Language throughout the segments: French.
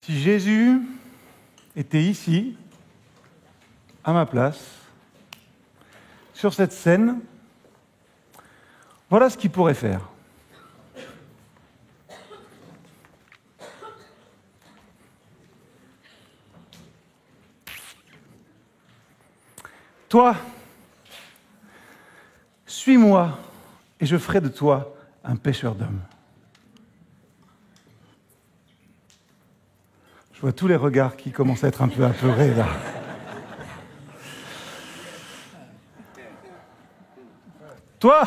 Si Jésus était ici, à ma place, sur cette scène, voilà ce qu'il pourrait faire. Toi, suis-moi et je ferai de toi un pêcheur d'hommes. Je vois tous les regards qui commencent à être un peu apeurés là. Toi,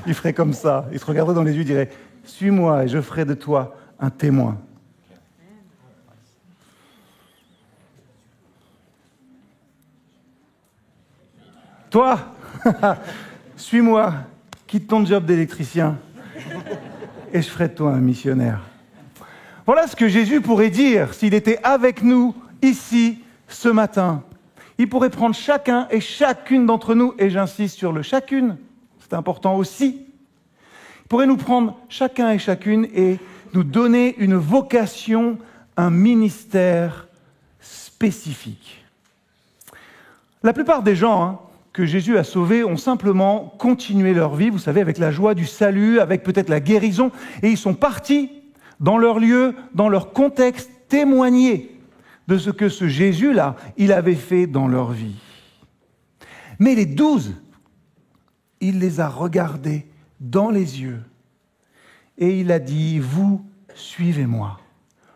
il ferait comme ça, il se regarderait dans les yeux, il dirait « Suis-moi et je ferai de toi un témoin ». Toi, suis-moi, quitte ton job d'électricien et je ferai de toi un missionnaire. Voilà ce que Jésus pourrait dire s'il était avec nous ici ce matin. Il pourrait prendre chacun et chacune d'entre nous, et j'insiste sur le chacune, c'est important aussi. Il pourrait nous prendre chacun et chacune et nous donner une vocation, un ministère spécifique. La plupart des gens que Jésus a sauvés ont simplement continué leur vie, vous savez, avec la joie du salut, avec peut-être la guérison, et ils sont partis dans leur lieu, dans leur contexte, témoigner de ce que ce Jésus-là, il avait fait dans leur vie. Mais les 12, il les a regardés dans les yeux et il a dit « Vous, suivez-moi.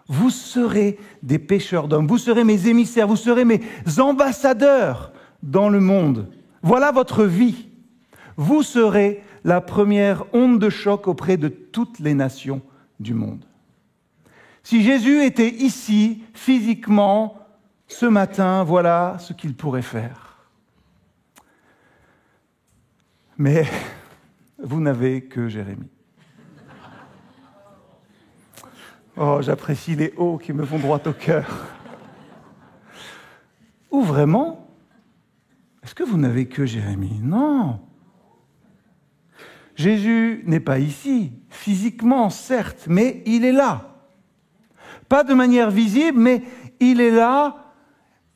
Vous serez des pêcheurs d'hommes, vous serez mes émissaires, vous serez mes ambassadeurs dans le monde. Voilà votre vie. Vous serez la première onde de choc auprès de toutes les nations du monde. » Si Jésus était ici, physiquement, ce matin, voilà ce qu'il pourrait faire. Mais vous n'avez que Jérémie. Oh, j'apprécie les hauts qui me font droit au cœur. Ou vraiment, est-ce que vous n'avez que Jérémie? Non. Jésus n'est pas ici, physiquement, certes, mais il est là. Pas de manière visible, mais il est là,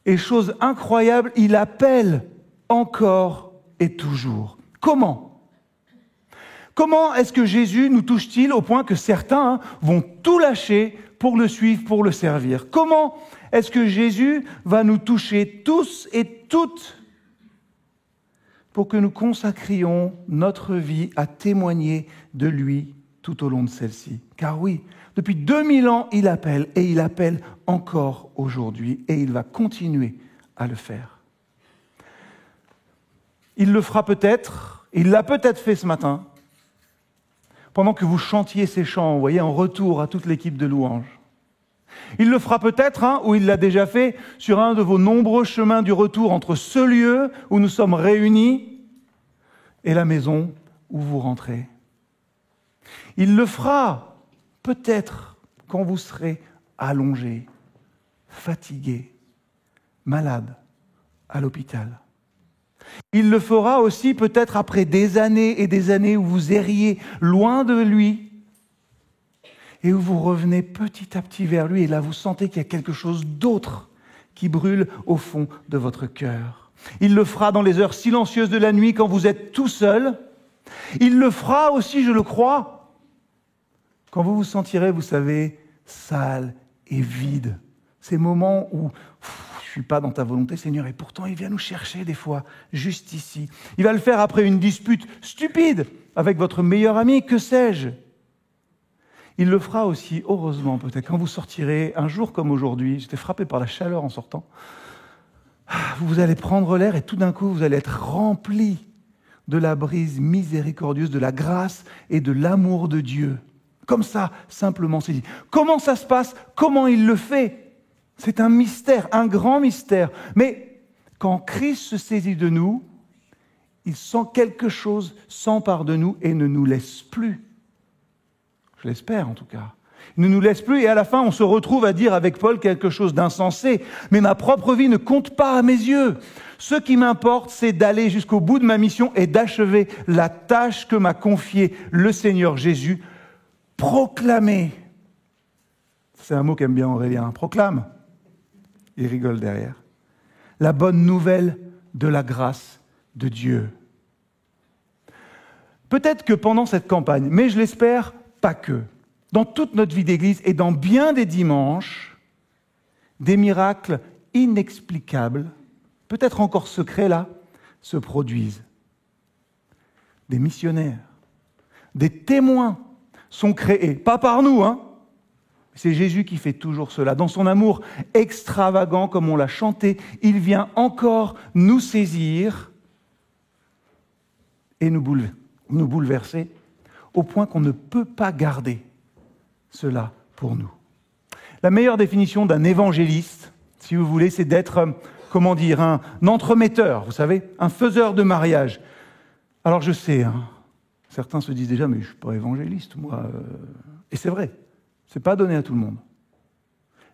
et chose incroyable, il appelle encore et toujours. Comment? Comment est-ce que Jésus nous touche-t-il au point que certains vont tout lâcher pour le suivre, pour le servir? Comment est-ce que Jésus va nous toucher tous et toutes pour que nous consacrions notre vie à témoigner de lui tout au long de celle-ci? Car oui, depuis 2000 ans, il appelle et il appelle encore aujourd'hui et il va continuer à le faire. Il le fera peut-être, il l'a peut-être fait ce matin, pendant que vous chantiez ces chants, vous voyez, en retour à toute l'équipe de louanges. Il le fera peut-être, ou il l'a déjà fait, sur un de vos nombreux chemins du retour entre ce lieu où nous sommes réunis et la maison où vous rentrez. Il le fera peut-être quand vous serez allongé, fatigué, malade, à l'hôpital. Il le fera aussi peut-être après des années et des années où vous erriez loin de lui et où vous revenez petit à petit vers lui et là vous sentez qu'il y a quelque chose d'autre qui brûle au fond de votre cœur. Il le fera dans les heures silencieuses de la nuit quand vous êtes tout seul. Il le fera aussi, je le crois, quand vous vous sentirez, vous savez, sale et vide. Ces moments où je ne suis pas dans ta volonté, Seigneur, et pourtant il vient nous chercher des fois, juste ici. Il va le faire après une dispute stupide avec votre meilleur ami, que sais-je. Il le fera aussi, heureusement peut-être, quand vous sortirez, un jour comme aujourd'hui, j'étais frappé par la chaleur en sortant, vous allez prendre l'air et tout d'un coup, vous allez être rempli de la brise miséricordieuse, de la grâce et de l'amour de Dieu. Comme ça, simplement, c'est dit. Comment ça se passe? Comment il le fait? C'est un mystère, un grand mystère. Mais quand Christ se saisit de nous, il sent quelque chose s'empare de nous et ne nous laisse plus. Je l'espère en tout cas. Il ne nous laisse plus et à la fin, on se retrouve à dire avec Paul quelque chose d'insensé. Mais ma propre vie ne compte pas à mes yeux. Ce qui m'importe, c'est d'aller jusqu'au bout de ma mission et d'achever la tâche que m'a confiée le Seigneur Jésus. Proclamer c'est un mot qu'aime bien Aurélien, proclame. Il rigole derrière. La bonne nouvelle de la grâce de Dieu. Peut-être que pendant cette campagne, mais je l'espère pas que, dans toute notre vie d'église et dans bien des dimanches, des miracles inexplicables, peut-être encore secrets là, se produisent. Des missionnaires, des témoins sont créés, pas par nous, hein. C'est Jésus qui fait toujours cela. Dans son amour extravagant, comme on l'a chanté, il vient encore nous saisir et nous bouleverser, au point qu'on ne peut pas garder cela pour nous. La meilleure définition d'un évangéliste, si vous voulez, c'est d'être, un entremetteur, vous savez, un faiseur de mariage. Alors je sais, certains se disent déjà, mais je ne suis pas évangéliste, moi. Et c'est vrai, ce n'est pas donné à tout le monde.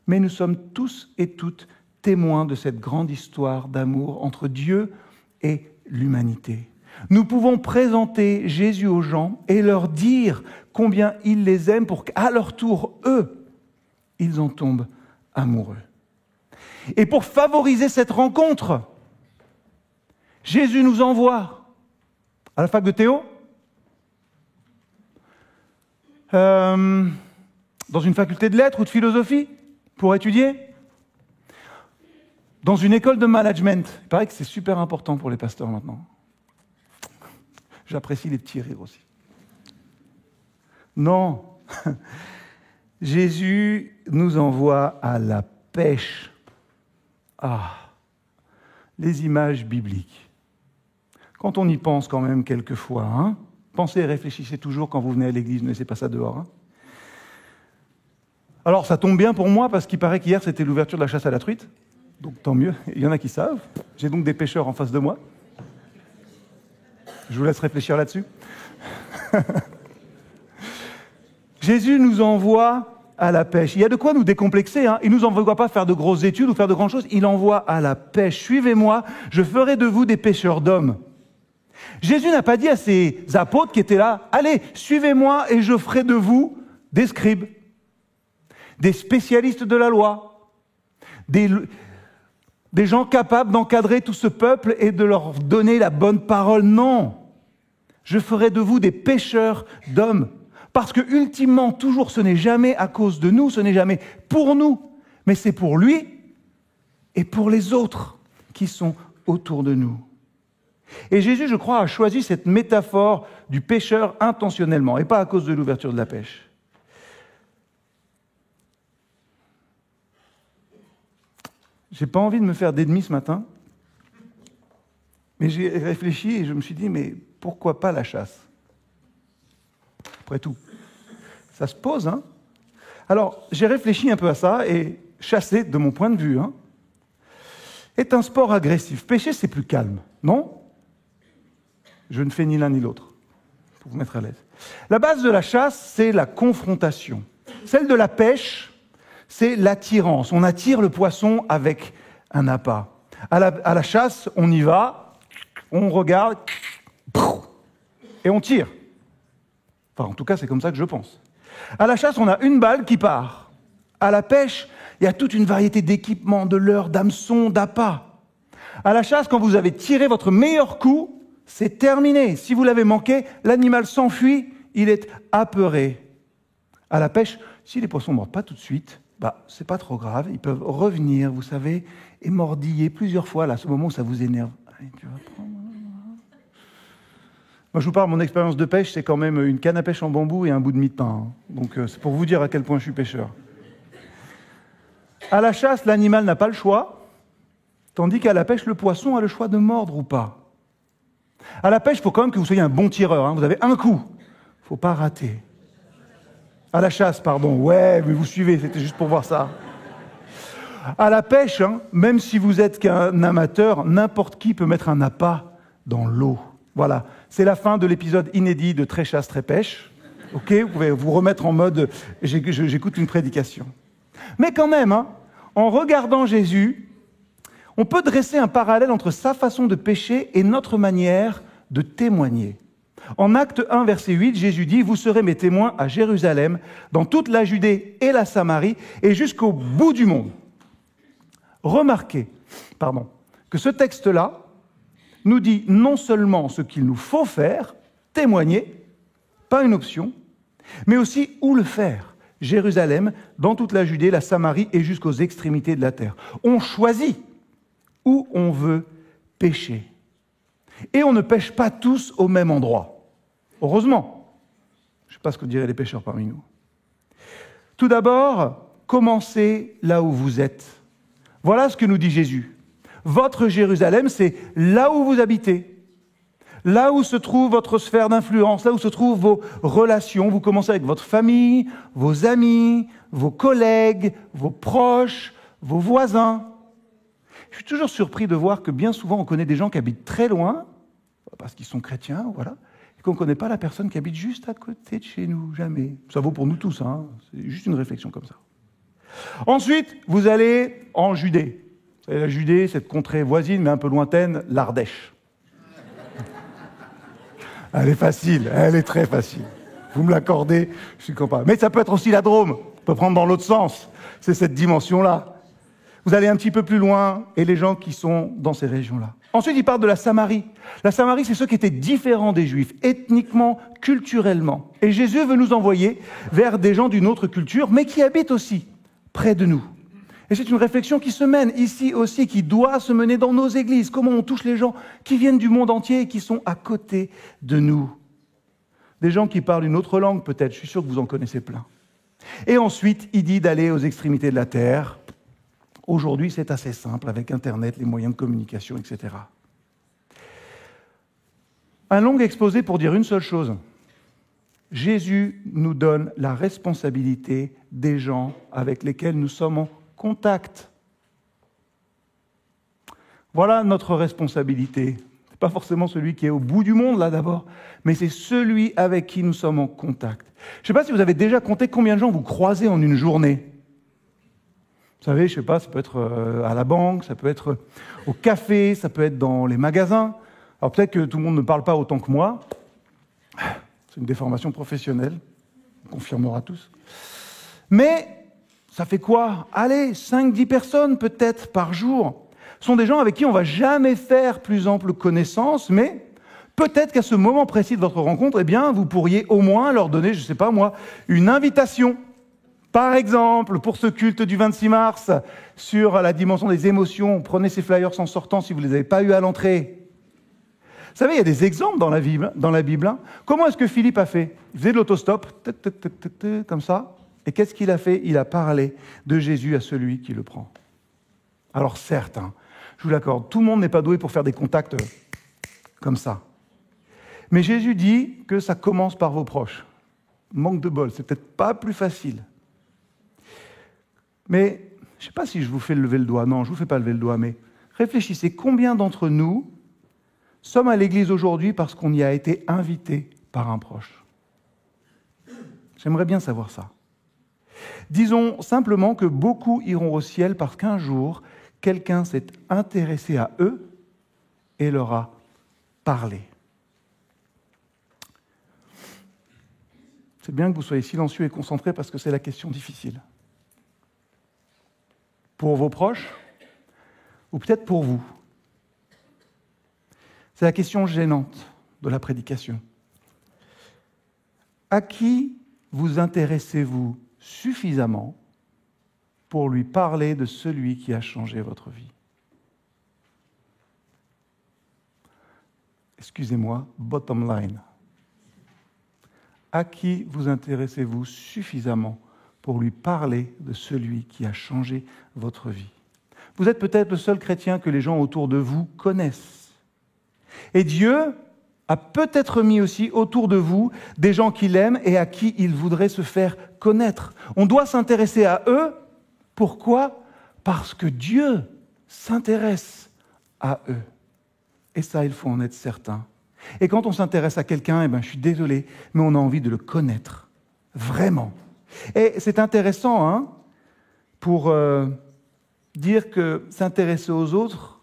Mais nous sommes tous et toutes témoins de cette grande histoire d'amour entre Dieu et l'humanité. Nous pouvons présenter Jésus aux gens et leur dire combien il les aime pour qu'à leur tour, eux, ils en tombent amoureux. Et pour favoriser cette rencontre, Jésus nous envoie à la fac de Théo, dans une faculté de lettres ou de philosophie, pour étudier, dans une école de management. Il paraît que c'est super important pour les pasteurs maintenant. J'apprécie les petits rires aussi. Non, Jésus nous envoie à la pêche. Les images bibliques. Quand on y pense quand même quelquefois, pensez et réfléchissez toujours quand vous venez à l'église, ne laissez pas ça dehors. Alors ça tombe bien pour moi parce qu'il paraît qu'hier c'était l'ouverture de la chasse à la truite, donc tant mieux, il y en a qui savent. J'ai donc des pêcheurs en face de moi. Je vous laisse réfléchir là-dessus. Jésus nous envoie à la pêche. Il y a de quoi nous décomplexer. Il ne nous envoie pas faire de grosses études ou faire de grandes choses. Il envoie à la pêche. Suivez-moi, je ferai de vous des pêcheurs d'hommes. Jésus n'a pas dit à ses apôtres qui étaient là, allez, suivez-moi et je ferai de vous des scribes, des spécialistes de la loi, des gens capables d'encadrer tout ce peuple et de leur donner la bonne parole. Non, je ferai de vous des pêcheurs d'hommes. Parce que, ultimement, toujours, ce n'est jamais à cause de nous, ce n'est jamais pour nous, mais c'est pour lui et pour les autres qui sont autour de nous. Et Jésus, je crois, a choisi cette métaphore du pêcheur intentionnellement, et pas à cause de l'ouverture de la pêche. J'ai pas envie de me faire d'ennemis ce matin, mais j'ai réfléchi et je me suis dit, mais pourquoi pas la chasse ? Après tout, ça se pose, Alors, j'ai réfléchi un peu à ça, et chasser, de mon point de vue, est un sport agressif. Pêcher, c'est plus calme, non ? Je ne fais ni l'un ni l'autre, pour vous mettre à l'aise. La base de la chasse, c'est la confrontation. Celle de la pêche, c'est l'attirance. On attire le poisson avec un appât. À la chasse, on y va, on regarde, et on tire. Enfin, en tout cas, c'est comme ça que je pense. À la chasse, on a une balle qui part. À la pêche, il y a toute une variété d'équipements, de leurres, d'hameçons, d'appâts. À la chasse, quand vous avez tiré votre meilleur coup, c'est terminé. Si vous l'avez manqué, l'animal s'enfuit, il est apeuré. À la pêche, si les poissons ne mordent pas tout de suite, c'est pas trop grave, ils peuvent revenir, vous savez, et mordiller plusieurs fois, là, à ce moment où ça vous énerve. Allez, tu vas prendre... Moi, je vous parle, mon expérience de pêche, c'est quand même une canne à pêche en bambou et un bout de mie de pain. Donc, c'est pour vous dire à quel point je suis pêcheur. À la chasse, l'animal n'a pas le choix, tandis qu'à la pêche, le poisson a le choix de mordre ou pas. À la pêche, il faut quand même que vous soyez un bon tireur. Vous avez un coup. Il ne faut pas rater. À la chasse, pardon. Ouais, mais vous suivez, c'était juste pour voir ça. À la pêche, même si vous êtes qu'un amateur, n'importe qui peut mettre un appât dans l'eau. Voilà, c'est la fin de l'épisode inédit de Très chasse, très pêche. Ok, vous pouvez vous remettre en mode j'écoute une prédication. Mais quand même, en regardant Jésus, on peut dresser un parallèle entre sa façon de pêcher et notre manière de témoigner. En Acte 1, verset 8, Jésus dit « Vous serez mes témoins à Jérusalem, dans toute la Judée et la Samarie, et jusqu'au bout du monde. » Remarquez que ce texte-là nous dit non seulement ce qu'il nous faut faire, témoigner, pas une option, mais aussi où le faire. Jérusalem, dans toute la Judée, la Samarie et jusqu'aux extrémités de la terre. On choisit où on veut pêcher. Et on ne pêche pas tous au même endroit. Heureusement. Je ne sais pas ce que diraient les pêcheurs parmi nous. Tout d'abord, commencez là où vous êtes. Voilà ce que nous dit Jésus. Votre Jérusalem, c'est là où vous habitez. Là où se trouve votre sphère d'influence, là où se trouvent vos relations. Vous commencez avec votre famille, vos amis, vos collègues, vos proches, vos voisins. Je suis toujours surpris de voir que bien souvent on connaît des gens qui habitent très loin, parce qu'ils sont chrétiens, voilà, et qu'on ne connaît pas la personne qui habite juste à côté de chez nous, jamais. Ça vaut pour nous tous, hein. C'est juste une réflexion comme ça. Ensuite, vous allez en Judée. Vous savez, la Judée, cette contrée voisine, mais un peu lointaine, l'Ardèche. Elle est facile, elle est très facile. Vous me l'accordez, je suis content. Mais ça peut être aussi la Drôme, on peut prendre dans l'autre sens. C'est cette dimension-là. Vous allez un petit peu plus loin, et les gens qui sont dans ces régions-là. Ensuite, il parle de la Samarie. La Samarie, c'est ceux qui étaient différents des Juifs, ethniquement, culturellement. Et Jésus veut nous envoyer vers des gens d'une autre culture, mais qui habitent aussi près de nous. Et c'est une réflexion qui se mène ici aussi, qui doit se mener dans nos églises. Comment on touche les gens qui viennent du monde entier et qui sont à côté de nous. Des gens qui parlent une autre langue, peut-être. Je suis sûr que vous en connaissez plein. Et ensuite, il dit d'aller aux extrémités de la terre. Aujourd'hui, c'est assez simple avec Internet, les moyens de communication, etc. Un long exposé pour dire une seule chose. Jésus nous donne la responsabilité des gens avec lesquels nous sommes en contact. Voilà notre responsabilité. Ce n'est pas forcément celui qui est au bout du monde, là, d'abord, mais c'est celui avec qui nous sommes en contact. Je ne sais pas si vous avez déjà compté combien de gens vous croisez en une journée. Vous savez, je ne sais pas, ça peut être à la banque, ça peut être au café, ça peut être dans les magasins. Alors peut-être que tout le monde ne parle pas autant que moi. C'est une déformation professionnelle, on confirmera tous. Mais ça fait quoi? Allez, 5-10 personnes peut-être par jour. Ce sont des gens avec qui on ne va jamais faire plus ample connaissance, mais peut-être qu'à ce moment précis de votre rencontre, eh bien, vous pourriez au moins leur donner, je ne sais pas moi, une invitation. Par exemple, pour ce culte du 26 mars, sur la dimension des émotions, prenez ces flyers en sortant si vous ne les avez pas eus à l'entrée. Vous savez, il y a des exemples dans la Bible. Hein. Comment est-ce que Philippe a fait? Il faisait de l'autostop, comme ça. Et qu'est-ce qu'il a fait? Il a parlé de Jésus à celui qui le prend. Alors certes, hein, je vous l'accorde, tout le monde n'est pas doué pour faire des contacts comme ça. Mais Jésus dit que ça commence par vos proches. Manque de bol, c'est peut-être pas plus facile. Mais je ne sais pas si je vous fais lever le doigt. Non, je ne vous fais pas lever le doigt, mais réfléchissez, combien d'entre nous sommes à l'église aujourd'hui parce qu'on y a été invité par un proche? J'aimerais bien savoir ça. Disons simplement que beaucoup iront au ciel parce qu'un jour, quelqu'un s'est intéressé à eux et leur a parlé. C'est bien que vous soyez silencieux et concentrés parce que c'est la question difficile. Pour vos proches, ou peut-être pour vous. C'est la question gênante de la prédication. À qui vous intéressez-vous suffisamment pour lui parler de celui qui a changé votre vie? Excusez-moi, bottom line. À qui vous intéressez-vous suffisamment pour lui parler de celui qui a changé votre vie? Vous êtes peut-être le seul chrétien que les gens autour de vous connaissent. Et Dieu a peut-être mis aussi autour de vous des gens qu'il aime et à qui il voudrait se faire connaître. On doit s'intéresser à eux. Pourquoi? Parce que Dieu s'intéresse à eux. Et ça, il faut en être certain. Et quand on s'intéresse à quelqu'un, je suis désolé, mais on a envie de le connaître. Vraiment. Et c'est intéressant, hein, pour dire que s'intéresser aux autres,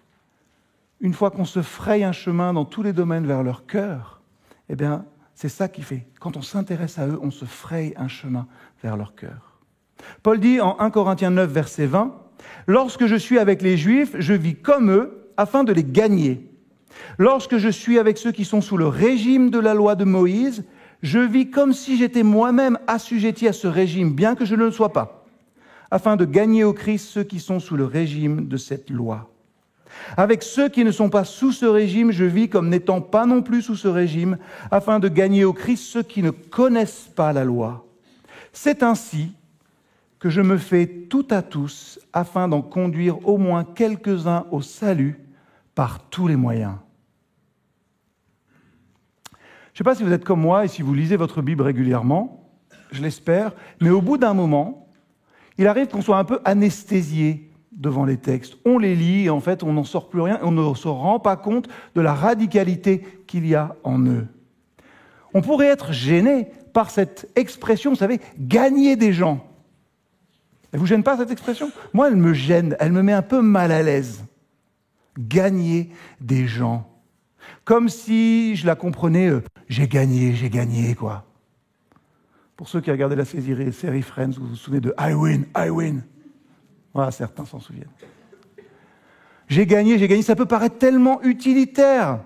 une fois qu'on se fraye un chemin dans tous les domaines vers leur cœur, C'est ça qui fait. Quand on s'intéresse à eux, on se fraye un chemin vers leur cœur. Paul dit en 1 Corinthiens 9, verset 20, « Lorsque je suis avec les Juifs, je vis comme eux afin de les gagner. Lorsque je suis avec ceux qui sont sous le régime de la loi de Moïse, je vis comme si j'étais moi-même assujetti à ce régime, bien que je ne le sois pas, afin de gagner au Christ ceux qui sont sous le régime de cette loi. Avec ceux qui ne sont pas sous ce régime, je vis comme n'étant pas non plus sous ce régime, afin de gagner au Christ ceux qui ne connaissent pas la loi. C'est ainsi que je me fais tout à tous, afin d'en conduire au moins quelques-uns au salut par tous les moyens. » Je ne sais pas si vous êtes comme moi et si vous lisez votre Bible régulièrement, je l'espère, mais au bout d'un moment, il arrive qu'on soit un peu anesthésié devant les textes. On les lit et en fait, on n'en sort plus rien et on ne se rend pas compte de la radicalité qu'il y a en eux. On pourrait être gêné par cette expression, vous savez, « gagner des gens ». Elle ne vous gêne pas cette expression ? Moi, elle me gêne, elle me met un peu mal à l'aise. Gagner des gens. Comme si je la comprenais, j'ai gagné, quoi. Pour ceux qui regardaient la série Friends, vous vous souvenez de I win. Voilà, certains s'en souviennent. J'ai gagné, ça peut paraître tellement utilitaire.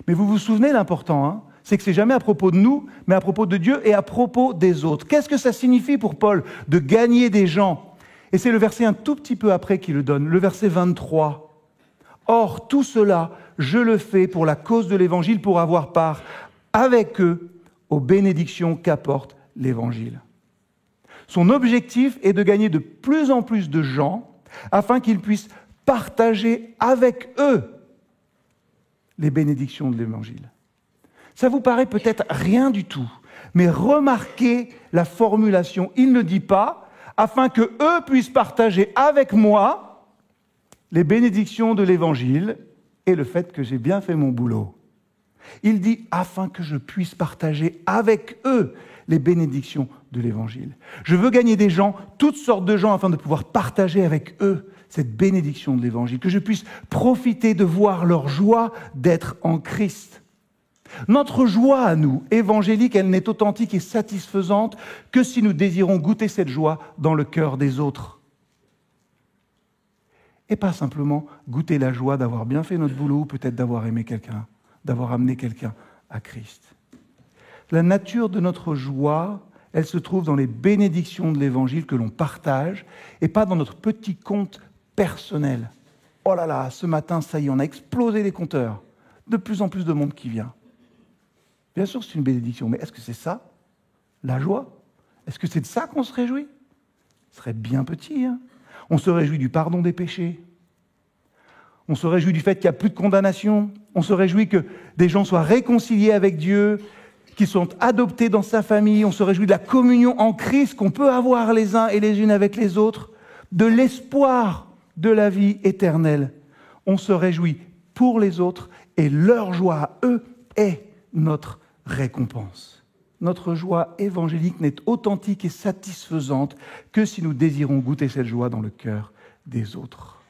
Mais vous vous souvenez l'important, hein, c'est que c'est jamais à propos de nous, mais à propos de Dieu et à propos des autres. Qu'est-ce que ça signifie pour Paul de gagner des gens ? Et c'est le verset un tout petit peu après qui le donne, le verset 23. Or, tout cela, je le fais pour la cause de l'Évangile, pour avoir part avec eux aux bénédictions qu'apporte l'Évangile. Son objectif est de gagner de plus en plus de gens afin qu'ils puissent partager avec eux les bénédictions de l'Évangile. Ça vous paraît peut-être rien du tout, mais remarquez la formulation. Il ne dit pas « afin que eux puissent partager avec moi » les bénédictions de l'Évangile et le fait que j'ai bien fait mon boulot. Il dit « afin que je puisse partager avec eux les bénédictions de l'Évangile ». Je veux gagner des gens, toutes sortes de gens, afin de pouvoir partager avec eux cette bénédiction de l'Évangile, que je puisse profiter de voir leur joie d'être en Christ. Notre joie à nous, évangélique, elle n'est authentique et satisfaisante que si nous désirons goûter cette joie dans le cœur des autres. Et pas simplement goûter la joie d'avoir bien fait notre boulot, ou peut-être d'avoir aimé quelqu'un, d'avoir amené quelqu'un à Christ. La nature de notre joie, elle se trouve dans les bénédictions de l'Évangile que l'on partage, et pas dans notre petit compte personnel. Oh là là, ce matin, ça y est, on a explosé les compteurs. De plus en plus de monde qui vient. Bien sûr, c'est une bénédiction, mais est-ce que c'est ça, la joie ? Est-ce que c'est de ça qu'on se réjouit ? Ce serait bien petit, hein ? On se réjouit du pardon des péchés. On se réjouit du fait qu'il n'y a plus de condamnation. On se réjouit que des gens soient réconciliés avec Dieu, qu'ils soient adoptés dans sa famille. On se réjouit de la communion en Christ qu'on peut avoir les uns et les unes avec les autres, de l'espoir de la vie éternelle. On se réjouit pour les autres et leur joie à eux est notre récompense. Notre joie évangélique n'est authentique et satisfaisante que si nous désirons goûter cette joie dans le cœur des autres.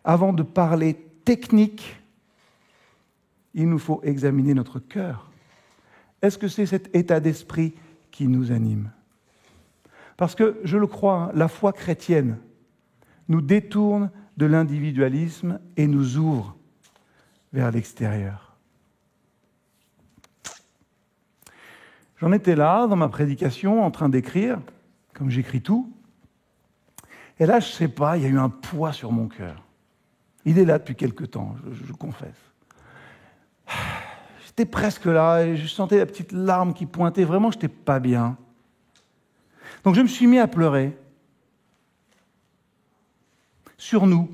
Avant de parler technique, il nous faut examiner notre cœur. Est-ce que c'est cet état d'esprit qui nous anime ? Parce que, je le crois, la foi chrétienne nous détourne de l'individualisme et nous ouvre vers l'extérieur. J'en étais là, dans ma prédication, en train d'écrire, comme j'écris tout. Et là, je ne sais pas, il y a eu un poids sur mon cœur. Il est là depuis quelque temps, je confesse. J'étais presque là, et je sentais la petite larme qui pointait. Vraiment, je n'étais pas bien. Donc, je me suis mis à pleurer. Sur nous.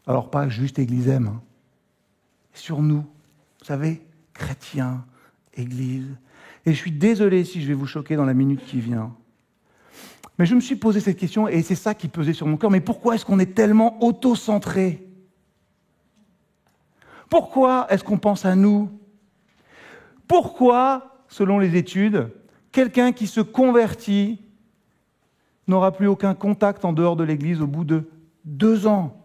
Alors, pas juste Église M. Hein. Sur nous. Vous savez, chrétiens, Église. Et je suis désolé si je vais vous choquer dans la minute qui vient. Mais je me suis posé cette question, et c'est ça qui pesait sur mon cœur. Mais pourquoi est-ce qu'on est tellement auto-centré ? Pourquoi est-ce qu'on pense à nous ? Pourquoi, selon les études, quelqu'un qui se convertit n'aura plus aucun contact en dehors de l'Église au bout de 2 ans ?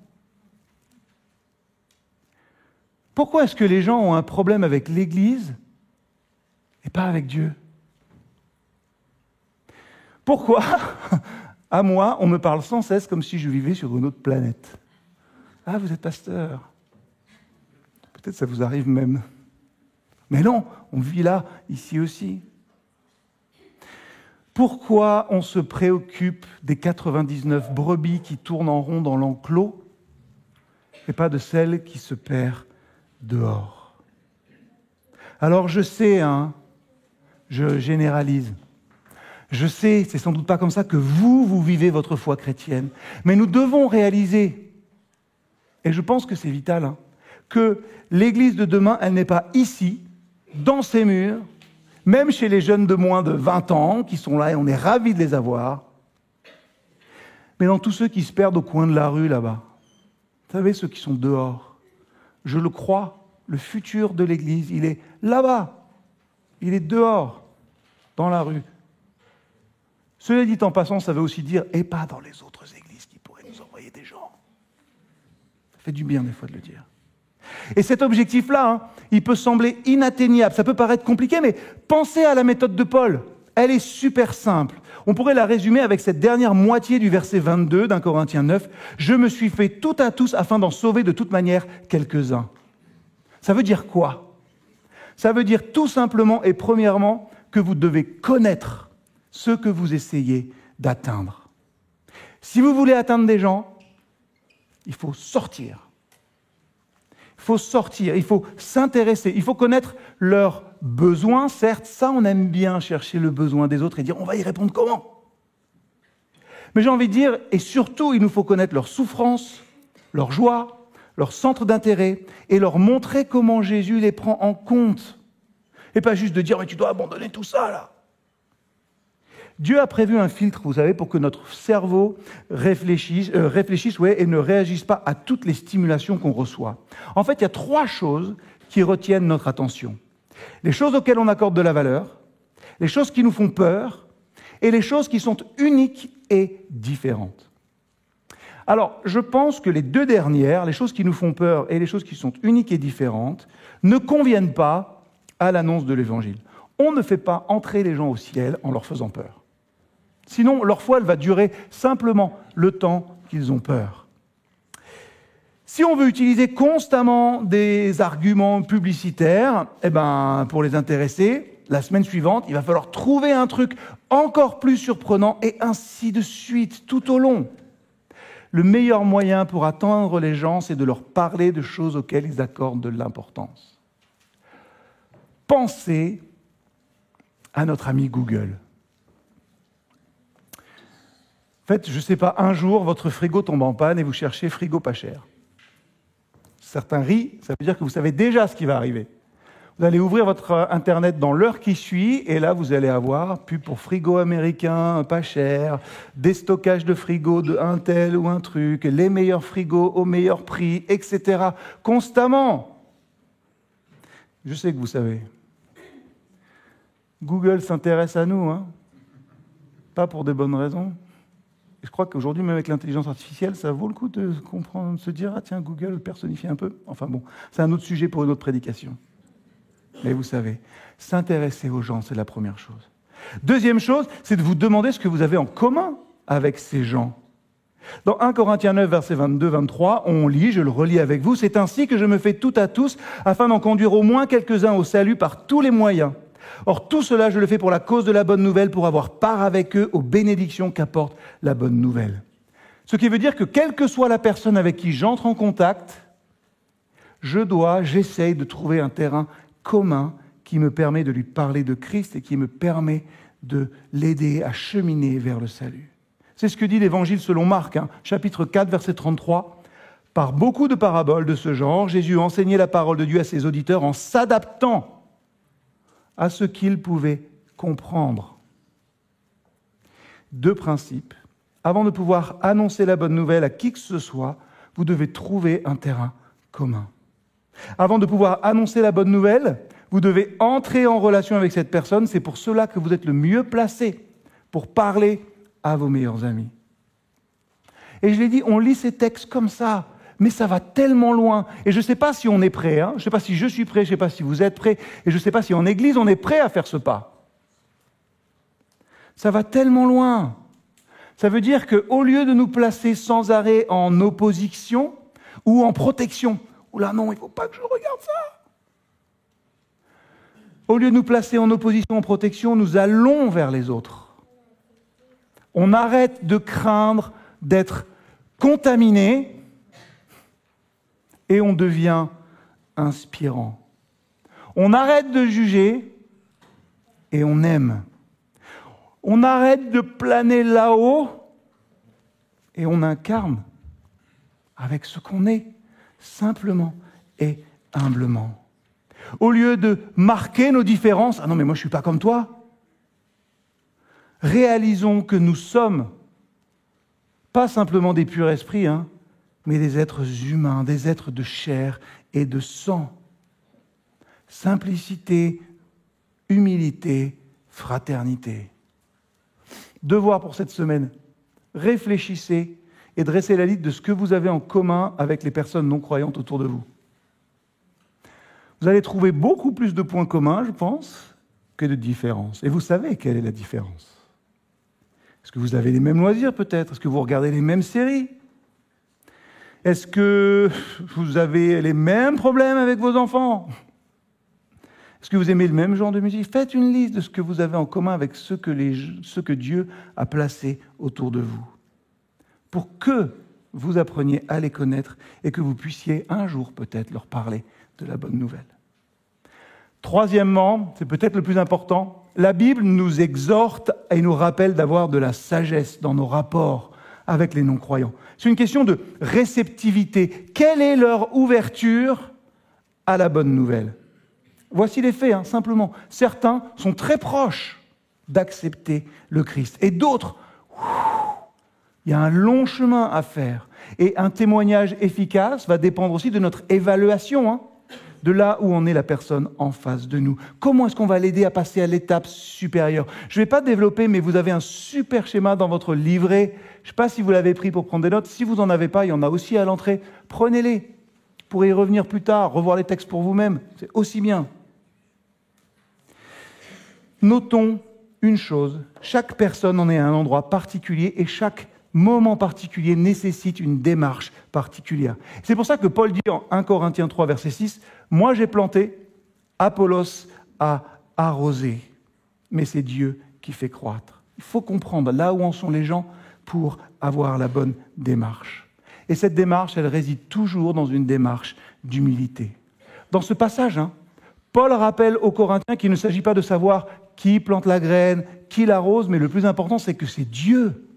Pourquoi est-ce que les gens ont un problème avec l'Église et pas avec Dieu? Pourquoi, à moi, on me parle sans cesse comme si je vivais sur une autre planète? Ah, vous êtes pasteur. Peut-être ça vous arrive même. Mais non, on vit là, ici aussi. Pourquoi on se préoccupe des 99 brebis qui tournent en rond dans l'enclos et pas de celles qui se perdent dehors? Alors je sais, je généralise. Je sais, c'est sans doute pas comme ça que vous vivez votre foi chrétienne. Mais nous devons réaliser, et je pense que c'est vital, que l'Église de demain, elle n'est pas ici, dans ces murs, même chez les jeunes de moins de 20 ans qui sont là et on est ravis de les avoir, mais dans tous ceux qui se perdent au coin de la rue là-bas. Vous savez, ceux qui sont dehors. Je le crois, le futur de l'Église, il est là-bas. Il est dehors, dans la rue. Cela dit en passant, ça veut aussi dire, et pas dans les autres églises qui pourraient nous envoyer des gens. Ça fait du bien des fois de le dire. Et cet objectif-là, il peut sembler inatteignable, ça peut paraître compliqué, mais pensez à la méthode de Paul. Elle est super simple. On pourrait la résumer avec cette dernière moitié du verset 22 d'un Corinthiens 9. « Je me suis fait tout à tous afin d'en sauver de toute manière quelques-uns. » Ça veut dire quoi? Ça veut dire tout simplement et premièrement que vous devez connaître ce que vous essayez d'atteindre. Si vous voulez atteindre des gens, il faut sortir. Il faut sortir, il faut s'intéresser, il faut connaître leurs besoins. Certes, ça, on aime bien chercher le besoin des autres et dire, on va y répondre comment? Mais j'ai envie de dire, et surtout, il nous faut connaître leurs souffrances, leurs joies, leurs centres d'intérêt et leur montrer comment Jésus les prend en compte. Et pas juste de dire, mais tu dois abandonner tout ça, là. Dieu a prévu un filtre, vous savez, pour que notre cerveau réfléchisse et ne réagisse pas à toutes les stimulations qu'on reçoit. En fait, il y a 3 choses qui retiennent notre attention. Les choses auxquelles on accorde de la valeur, les choses qui nous font peur et les choses qui sont uniques et différentes. Alors, je pense que les 2 dernières, les choses qui nous font peur et les choses qui sont uniques et différentes, ne conviennent pas à l'annonce de l'Évangile. On ne fait pas entrer les gens au ciel en leur faisant peur. Sinon, leur foi, elle va durer simplement le temps qu'ils ont peur. Si on veut utiliser constamment des arguments publicitaires, pour les intéresser, la semaine suivante, il va falloir trouver un truc encore plus surprenant et ainsi de suite, tout au long. Le meilleur moyen pour atteindre les gens, c'est de leur parler de choses auxquelles ils accordent de l'importance. Pensez à notre ami Google. En fait, je ne sais pas, un jour, votre frigo tombe en panne et vous cherchez frigo pas cher. Certains rient, ça veut dire que vous savez déjà ce qui va arriver. Vous allez ouvrir votre Internet dans l'heure qui suit et là, vous allez avoir pub pour frigo américain pas cher, des stockages de frigo de un tel ou un truc, les meilleurs frigos au meilleur prix, etc. Constamment. Je sais que vous savez. Google s'intéresse à nous, pas pour des bonnes raisons. Et je crois qu'aujourd'hui, même avec l'intelligence artificielle, ça vaut le coup de comprendre, de se dire « Ah tiens, Google personnifie un peu ». Enfin bon, c'est un autre sujet pour une autre prédication. Mais vous savez, s'intéresser aux gens, c'est la première chose. Deuxième chose, c'est de vous demander ce que vous avez en commun avec ces gens. Dans 1 Corinthiens 9, versets 22-23, on lit, je le relis avec vous, « C'est ainsi que je me fais tout à tous, afin d'en conduire au moins quelques-uns au salut par tous les moyens. » Or, tout cela, je le fais pour la cause de la bonne nouvelle, pour avoir part avec eux aux bénédictions qu'apporte la bonne nouvelle. Ce qui veut dire que quelle que soit la personne avec qui j'entre en contact, j'essaye de trouver un terrain commun qui me permet de lui parler de Christ et qui me permet de l'aider à cheminer vers le salut. C'est ce que dit l'Évangile selon Marc, chapitre 4, verset 33. « Par beaucoup de paraboles de ce genre, Jésus enseignait la parole de Dieu à ses auditeurs en s'adaptant à ce qu'ils pouvaient comprendre. » 2 principes. Avant de pouvoir annoncer la bonne nouvelle à qui que ce soit, vous devez trouver un terrain commun. Avant de pouvoir annoncer la bonne nouvelle, vous devez entrer en relation avec cette personne. C'est pour cela que vous êtes le mieux placé pour parler à vos meilleurs amis. Et je l'ai dit, on lit ces textes comme ça, Mais ça va tellement loin. Et je ne sais pas si on est prêt. Je ne sais pas si je suis prêt, je ne sais pas si vous êtes prêts. Et je ne sais pas si en Église, on est prêt à faire ce pas. Ça va tellement loin. Ça veut dire qu'au lieu de nous placer sans arrêt en opposition ou en protection, « Oula non, il ne faut pas que je regarde ça !» Au lieu de nous placer en opposition, en protection, nous allons vers les autres. On arrête de craindre d'être contaminé et on devient inspirant. On arrête de juger et on aime. On arrête de planer là-haut et on incarne avec ce qu'on est, simplement et humblement. Au lieu de marquer nos différences, « Ah non, mais moi je ne suis pas comme toi », réalisons que nous sommes pas simplement des purs esprits, mais des êtres humains, des êtres de chair et de sang. Simplicité, humilité, fraternité. Devoir pour cette semaine, réfléchissez et dressez la liste de ce que vous avez en commun avec les personnes non croyantes autour de vous. Vous allez trouver beaucoup plus de points communs, je pense, que de différences. Et vous savez quelle est la différence. Est-ce que vous avez les mêmes loisirs peut-être? Est-ce que vous regardez les mêmes séries? Est-ce que vous avez les mêmes problèmes avec vos enfants? Est-ce que vous aimez le même genre de musique? Faites une liste de ce que vous avez en commun avec ceux que Dieu a placés autour de vous, pour que vous appreniez à les connaître et que vous puissiez un jour peut-être leur parler de la bonne nouvelle. Troisièmement, c'est peut-être le plus important, la Bible nous exhorte et nous rappelle d'avoir de la sagesse dans nos rapports avec les non-croyants. C'est une question de réceptivité. Quelle est leur ouverture à la bonne nouvelle? Voici les faits, simplement. Certains sont très proches d'accepter le Christ. Et d'autres, il y a un long chemin à faire. Et un témoignage efficace va dépendre aussi de notre évaluation, de là où en est la personne en face de nous. Comment est-ce qu'on va l'aider à passer à l'étape supérieure? Je ne vais pas développer, mais vous avez un super schéma dans votre livret. Je ne sais pas si vous l'avez pris pour prendre des notes. Si vous n'en avez pas, il y en a aussi à l'entrée. Prenez-les. Vous pourrez y revenir plus tard, revoir les textes pour vous-même. C'est aussi bien. Notons une chose, chaque personne en est à un endroit particulier et chaque moment particulier nécessite une démarche particulière. C'est pour ça que Paul dit en 1 Corinthiens 3, verset 6, « Moi j'ai planté, Apollos a arrosé, mais c'est Dieu qui fait croître. » Il faut comprendre là où en sont les gens pour avoir la bonne démarche. Et cette démarche, elle réside toujours dans une démarche d'humilité. Dans ce passage, Paul rappelle aux Corinthiens qu'il ne s'agit pas de savoir qui plante la graine, qui l'arrose, mais le plus important, c'est que c'est Dieu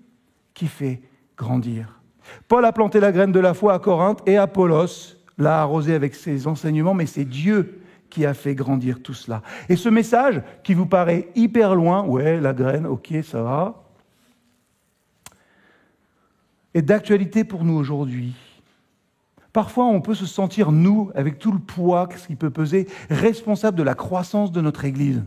qui fait grandir. Paul a planté la graine de la foi à Corinthe et Apollos l'a arrosé avec ses enseignements, mais c'est Dieu qui a fait grandir tout cela. Et ce message qui vous paraît hyper loin, ouais, la graine, ok, ça va, est d'actualité pour nous aujourd'hui. Parfois, on peut se sentir, nous, avec tout le poids, ce qui peut peser, responsable de la croissance de notre Église.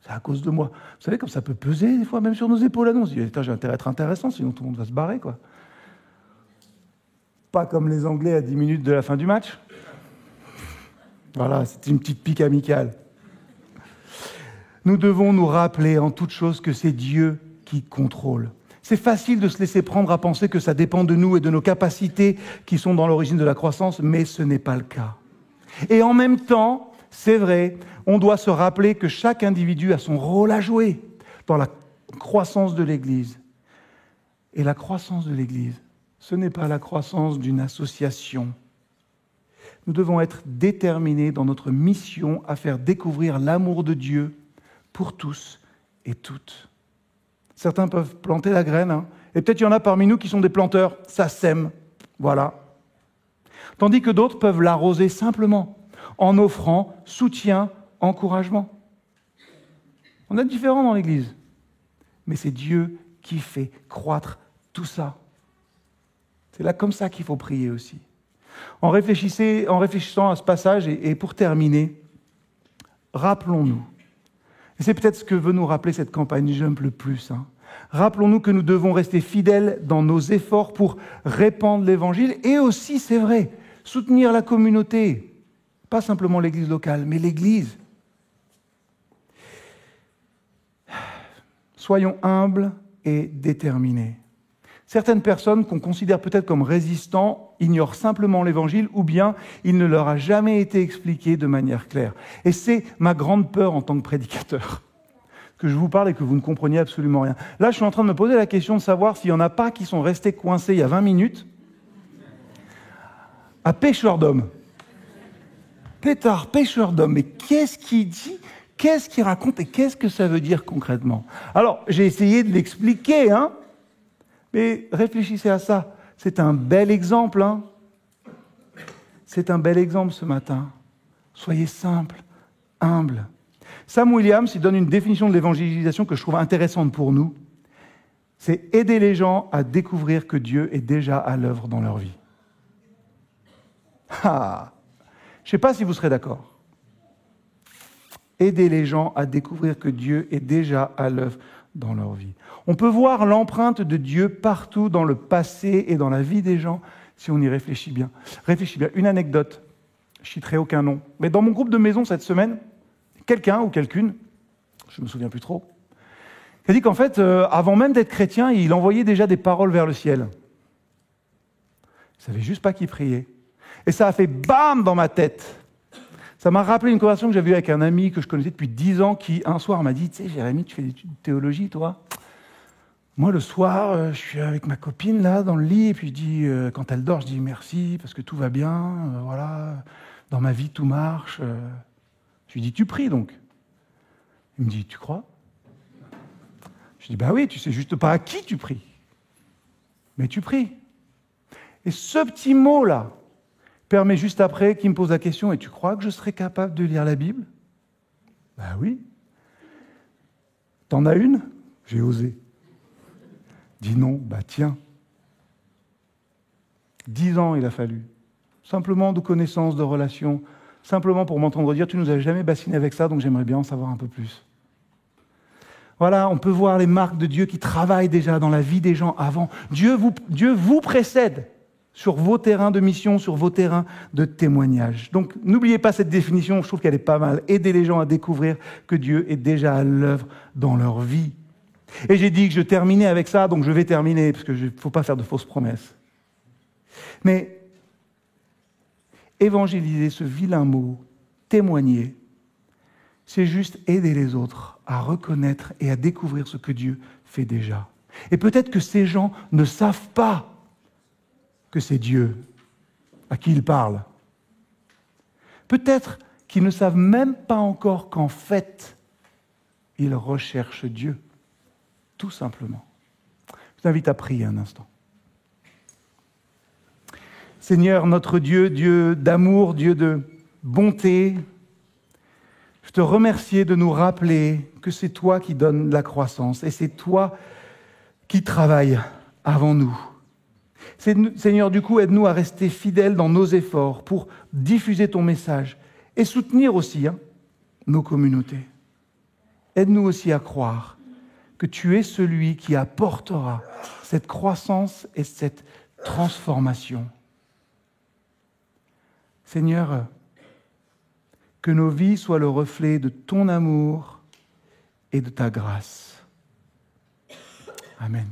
C'est à cause de moi. Vous savez, comme ça peut peser, des fois, même sur nos épaules à nous. On se dit, j'ai intérêt à être intéressant, sinon tout le monde va se barrer, quoi. Pas comme les Anglais à 10 minutes de la fin du match. Voilà, c'est une petite pique amicale. Nous devons nous rappeler en toute chose que c'est Dieu qui contrôle. C'est facile de se laisser prendre à penser que ça dépend de nous et de nos capacités qui sont dans l'origine de la croissance, mais ce n'est pas le cas. Et en même temps, c'est vrai, on doit se rappeler que chaque individu a son rôle à jouer dans la croissance de l'Église. Et la croissance de l'Église, ce n'est pas la croissance d'une association. Nous devons être déterminés dans notre mission à faire découvrir l'amour de Dieu pour tous et toutes. Certains peuvent planter la graine, et peut-être il y en a parmi nous qui sont des planteurs, ça sème, voilà. Tandis que d'autres peuvent l'arroser simplement, en offrant soutien, encouragement. On est différents dans l'Église, mais c'est Dieu qui fait croître tout ça. C'est là comme ça qu'il faut prier aussi. En réfléchissant à ce passage, et pour terminer, rappelons-nous, et c'est peut-être ce que veut nous rappeler cette campagne Jump le plus, Rappelons-nous que nous devons rester fidèles dans nos efforts pour répandre l'Évangile et aussi, c'est vrai, soutenir la communauté. Pas simplement l'Église locale, mais l'Église. Soyons humbles et déterminés. Certaines personnes qu'on considère peut-être comme résistants ignorent simplement l'Évangile ou bien il ne leur a jamais été expliqué de manière claire. Et c'est ma grande peur en tant que prédicateur, que je vous parle et que vous ne compreniez absolument rien. Là, je suis en train de me poser la question de savoir s'il n'y en a pas qui sont restés coincés il y a 20 minutes à pêcheur d'hommes. Pétard, pêcheur d'hommes, mais qu'est-ce qu'il dit ? Qu'est-ce qu'il raconte et qu'est-ce que ça veut dire concrètement ? Alors, j'ai essayé de l'expliquer, mais réfléchissez à ça. C'est un bel exemple, C'est un bel exemple ce matin. Soyez simple, humble. Sam Williams, il donne une définition de l'évangélisation que je trouve intéressante pour nous. C'est aider les gens à découvrir que Dieu est déjà à l'œuvre dans leur vie. Je ne sais pas si vous serez d'accord. Aider les gens à découvrir que Dieu est déjà à l'œuvre dans leur vie. On peut voir l'empreinte de Dieu partout dans le passé et dans la vie des gens si on y réfléchit bien. Réfléchis bien. Une anecdote, je ne citerai aucun nom, mais dans mon groupe de maison cette semaine, quelqu'un ou quelqu'une, je ne me souviens plus trop, a dit qu'en fait, avant même d'être chrétien, il envoyait déjà des paroles vers le ciel. Il ne savait juste pas qui priait. Et ça a fait bam dans ma tête. Ça m'a rappelé une conversation que j'avais eue avec un ami que je connaissais depuis 10 ans qui, un soir, m'a dit « Tu sais, Jérémy, tu fais des études de théologie, toi ?» Moi, le soir, je suis avec ma copine, là, dans le lit, et puis je dis, quand elle dort, je dis « Merci, parce que tout va bien, voilà, dans ma vie, tout marche. » Je lui dis « Tu pries, donc ?» Il me dit « Tu crois ?» Je dis « Bah oui, tu sais juste pas à qui tu pries. Mais tu pries. » Et ce petit mot-là permet juste après qu'il me pose la question « Et tu crois que je serais capable de lire la Bible ?» Ben oui. « T'en as une ?» J'ai osé. Dis non, bah tiens. 10 ans il a fallu. Simplement de connaissances, de relations, simplement pour m'entendre dire « Tu nous as jamais bassiné avec ça, donc j'aimerais bien en savoir un peu plus. » Voilà, on peut voir les marques de Dieu qui travaillent déjà dans la vie des gens avant. Dieu vous précède sur vos terrains de mission, sur vos terrains de témoignage. Donc, n'oubliez pas cette définition, je trouve qu'elle est pas mal. Aider les gens à découvrir que Dieu est déjà à l'œuvre dans leur vie. Et j'ai dit que je terminais avec ça, donc je vais terminer, parce qu'il ne faut pas faire de fausses promesses. Mais évangéliser, ce vilain mot, témoigner, c'est juste aider les autres à reconnaître et à découvrir ce que Dieu fait déjà. Et peut-être que ces gens ne savent pas que c'est Dieu à qui ils parlent. Peut-être qu'ils ne savent même pas encore qu'en fait, ils recherchent Dieu, tout simplement. Je vous invite à prier un instant. Seigneur, notre Dieu, Dieu d'amour, Dieu de bonté, je te remercie de nous rappeler que c'est toi qui donnes la croissance et c'est toi qui travailles avant nous. Seigneur, du coup, aide-nous à rester fidèles dans nos efforts pour diffuser ton message et soutenir aussi nos communautés. Aide-nous aussi à croire que tu es celui qui apportera cette croissance et cette transformation. Seigneur, que nos vies soient le reflet de ton amour et de ta grâce. Amen.